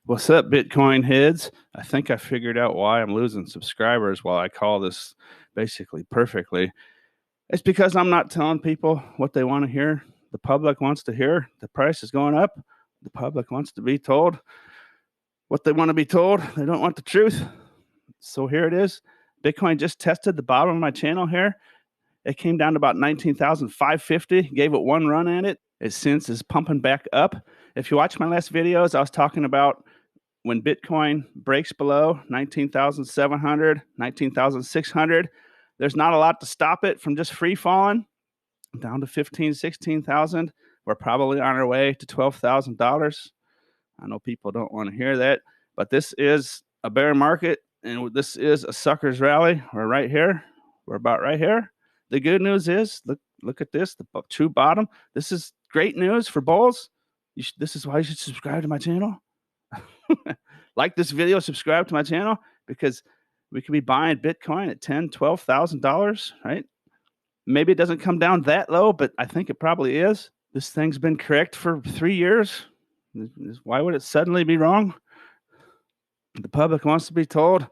What's up, Bitcoin heads? I think I figured out why I'm losing subscribers while I call this basically perfectly. It's because I'm not telling people what they want to hear. The public wants to hear the price is going up. The public wants to be told what they want to be told. They don't want the truth. So here it is. Bitcoin just tested the bottom of my channel here. It came down to about 19,550, gave it one run at it. It since is pumping back up. If you watch my last videos, I was talking about when Bitcoin breaks below 19,700, 19,600, there's not a lot to stop it from just free falling down to 15, 16,000. We're probably on our way to $12,000. I know people don't want to hear that, but this is a bear market and this is a sucker's rally. We're right here. We're about right here. The good news is, look at this, the true bottom. This is great news for bulls. This is why you should subscribe to my channel. Like this video, subscribe to my channel, because we could be buying Bitcoin at $10,000, $12,000, right? Maybe it doesn't come down that low, but I think it probably is. This thing's been correct for 3 years. Why would it suddenly be wrong? The public wants to be told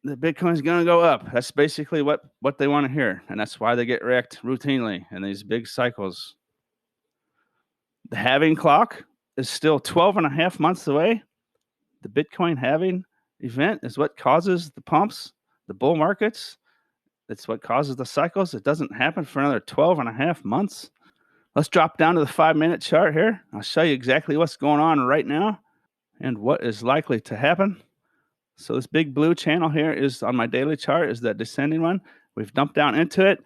that Bitcoin's going to go up. That's basically what they want to hear, and that's why they get wrecked routinely in these big cycles. The halving clock is still 12 and a half months away. The Bitcoin halving event is what causes the pumps, the bull markets. It's what causes the cycles. It doesn't happen for another 12 and a half months. Let's drop down to the 5-minute chart here. I'll show you exactly what's going on right now and what is likely to happen. So this big blue channel here is on my daily chart, is that descending one. We've dumped down into it.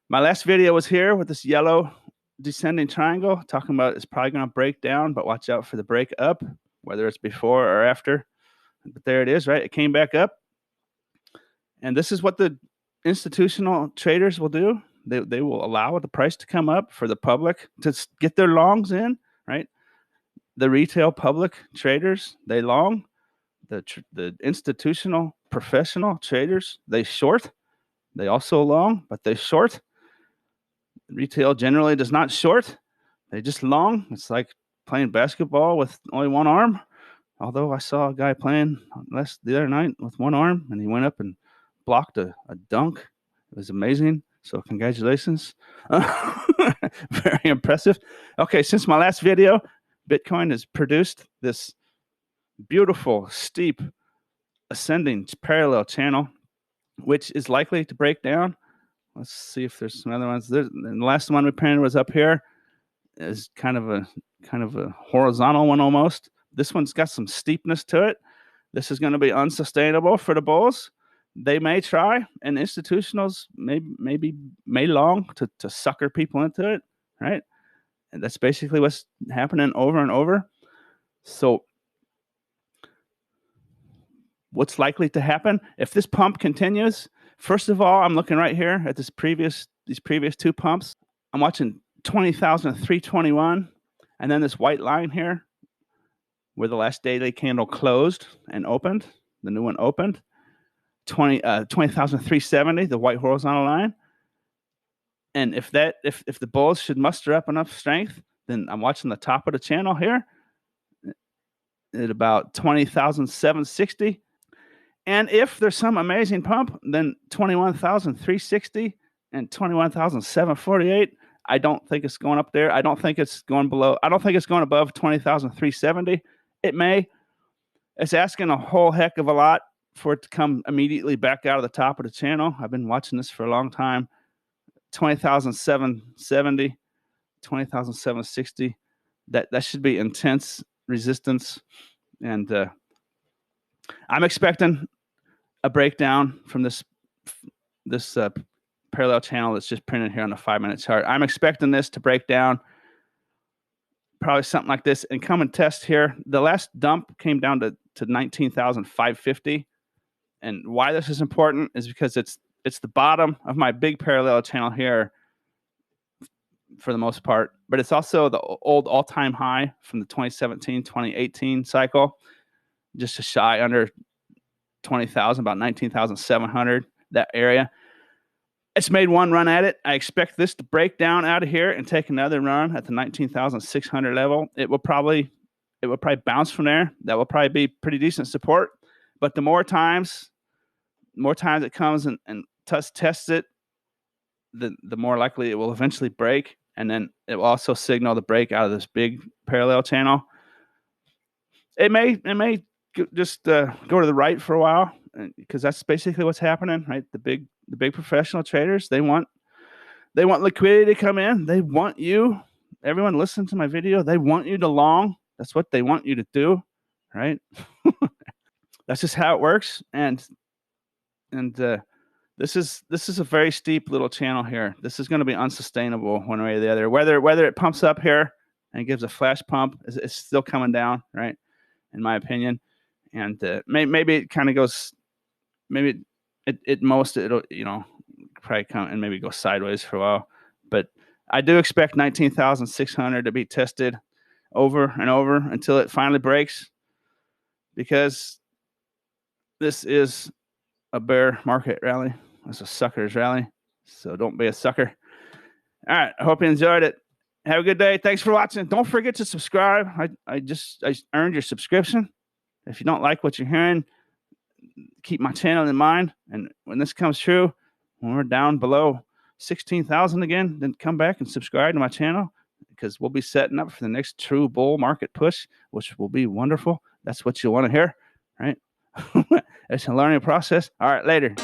My last video was here with this yellow descending triangle, talking about it's probably going to break down, but watch out for the break up, whether it's before or after. But there it is, right? It came back up. And this is what the institutional traders will do. They will allow the price to come up for the public to get their longs in, right? The retail public traders, they long. The institutional professional traders, they short. They also long, but they short. Retail generally does not short. They just long. It's like playing basketball with only one arm. Although I saw a guy playing the other night with one arm, and he went up and blocked a dunk. It was amazing. So congratulations. Very impressive. Okay, since my last video, Bitcoin has produced this beautiful, steep, ascending parallel channel, which is likely to break down. Let's see if there's some other ones. And the last one we printed was up here. Is kind of a horizontal one almost. This one's got some steepness to it. This is going to be unsustainable for the bulls. They may try, and institutionals may long to sucker people into it, right? And that's basically what's happening over and over. So what's likely to happen if this pump continues? First of all, I'm looking right here at these previous two pumps. I'm watching 20,321, and then this white line here where the last daily candle closed and opened, the new one opened, 20,370, the white horizontal line. And if the bulls should muster up enough strength, then I'm watching the top of the channel here at about 20,760. And if there's some amazing pump, then 21,360 and 21,748. I don't think it's going up there. I don't think it's going below. I don't think it's going above 20,370. It may. It's asking a whole heck of a lot for it to come immediately back out of the top of the channel. I've been watching this for a long time. 20,770, 20,760. That should be intense resistance. And I'm expecting a breakdown from this parallel channel that's just printed here on the 5-minute chart. I'm expecting this to break down, probably something like this, and come and test here. The last dump came down to 19,550. And why this is important is because it's the bottom of my big parallel channel here for the most part, but it's also the old all-time high from the 2017-2018 cycle, just a shy under 20,000, about 19,700, that area. It's made one run at it. I expect this to break down out of here and take another run at the 19,600 level. It will probably it will probably bounce from there. That will probably be pretty decent support. But the more times it comes and tests it, the more likely it will eventually break. And then it will also signal the break out of this big parallel channel. It may just go to the right for a while, because that's basically what's happening, right? The big professional traders, they want liquidity to come in. They want you, everyone listen to my video, they want you to long. That's what they want you to do, right? That's just how it works. And this is a very steep little channel here. This is going to be unsustainable one way or the other. Whether it pumps up here and gives a flash pump, it's still coming down, right? In my opinion. And maybe it kind of goes, maybe it most it'll, probably come and maybe go sideways for a while. But I do expect 19,600 to be tested over and over until it finally breaks, because this is a bear market rally. It's a sucker's rally. So don't be a sucker. All right. I hope you enjoyed it. Have a good day. Thanks for watching. Don't forget to subscribe. I earned your subscription. If you don't like what you're hearing, keep my channel in mind. And when this comes true, when we're down below 16,000 again, then come back and subscribe to my channel, because we'll be setting up for the next true bull market push, which will be wonderful. That's what you want to hear, right? It's a learning process. All right, later.